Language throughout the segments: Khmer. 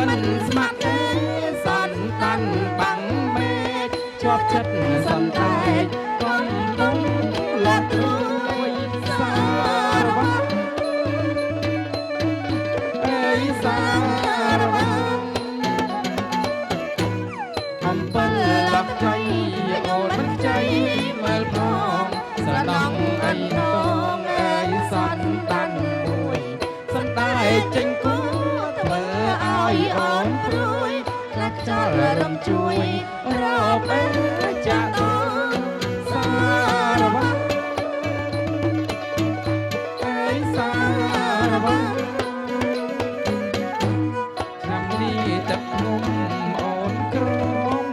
មិនស្ម័គ្រទេសន្តានបាំងមេឃជាប់ចិត្តសន្តែកកំពុងលាត់រួយសារវត្តអើយសារវត្តអំពិលលកใจអូនមិនใจមើលផងស្រណងអីនងអើយសន្តានមួយសន្តែកចេញគូធ្វើឲ្យអូនព្រួយខ្លាចចោលរំជួយរពេលចាក់ដល់សារវត្តអើយសារវត្តឆ្នាំនេះទឹកភ្នំអូនក្រ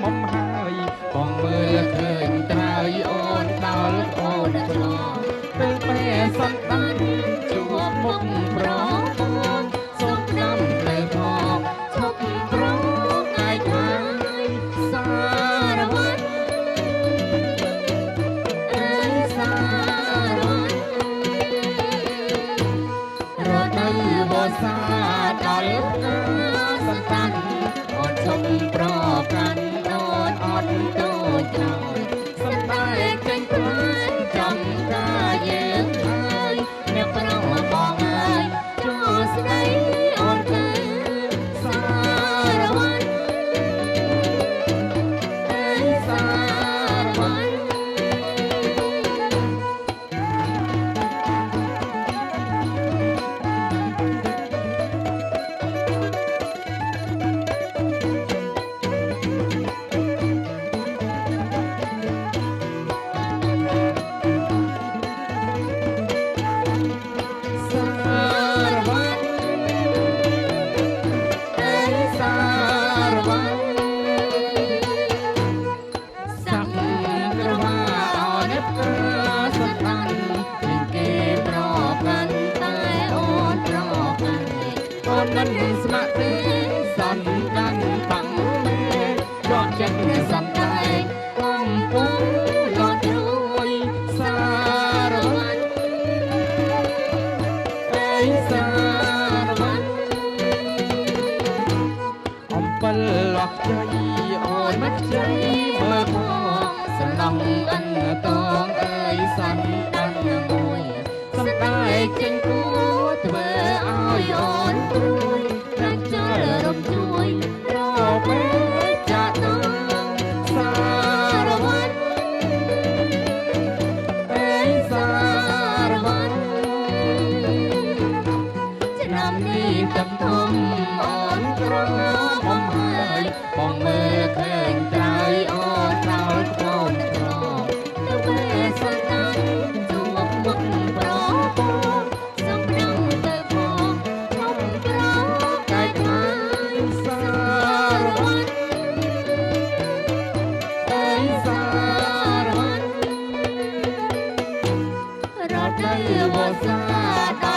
មុំហើយបងមើលឃើញត្រើយអូនដល់អូនឆ្លងពេលពេលសន្តានជួបមុខប្របងសូមដាំលើផងឈប់ប្រកាយខាងសារវត្តអើយសារវត្តរដូវវស្សាដល់ផ្កាសន្តានអូនឈប់ប្រកាន់អូនអត់តូចក្រោយសន្តែកចេញព្រៃចំការយើងហើយអ្នកប្រងបងហើយចូលស្ដីអូនគឺសារវត្តអើយសារវត្តមិនស្ម័គ្រទេសន្តានបាំងមេឃជាប់ចិត្តសន្តែកកំពុងលាត់រួយសារវត្តអើយសារវត្តអំពិលលកใจអូនមិនใจមើលផងសំឡងអិនតងអើយសន្តានមួយសន្តែកចេញគួរធ្វើឲ្យអូនព្រួយរំជួយរពេលចាក់ដល់សារវត្តអើយសារវត្តឆ្នាំនេះទឹកធំអូនក្រមុំហើយបងមើលឃើញត្រើយអូនដល់កូនក្រទៅពេលសន្តានជួបមុខប្របងសំរងទៅផងឈប់ក្រកាយខាងសារវត្តអើយសារវត្តរដូវវស្សា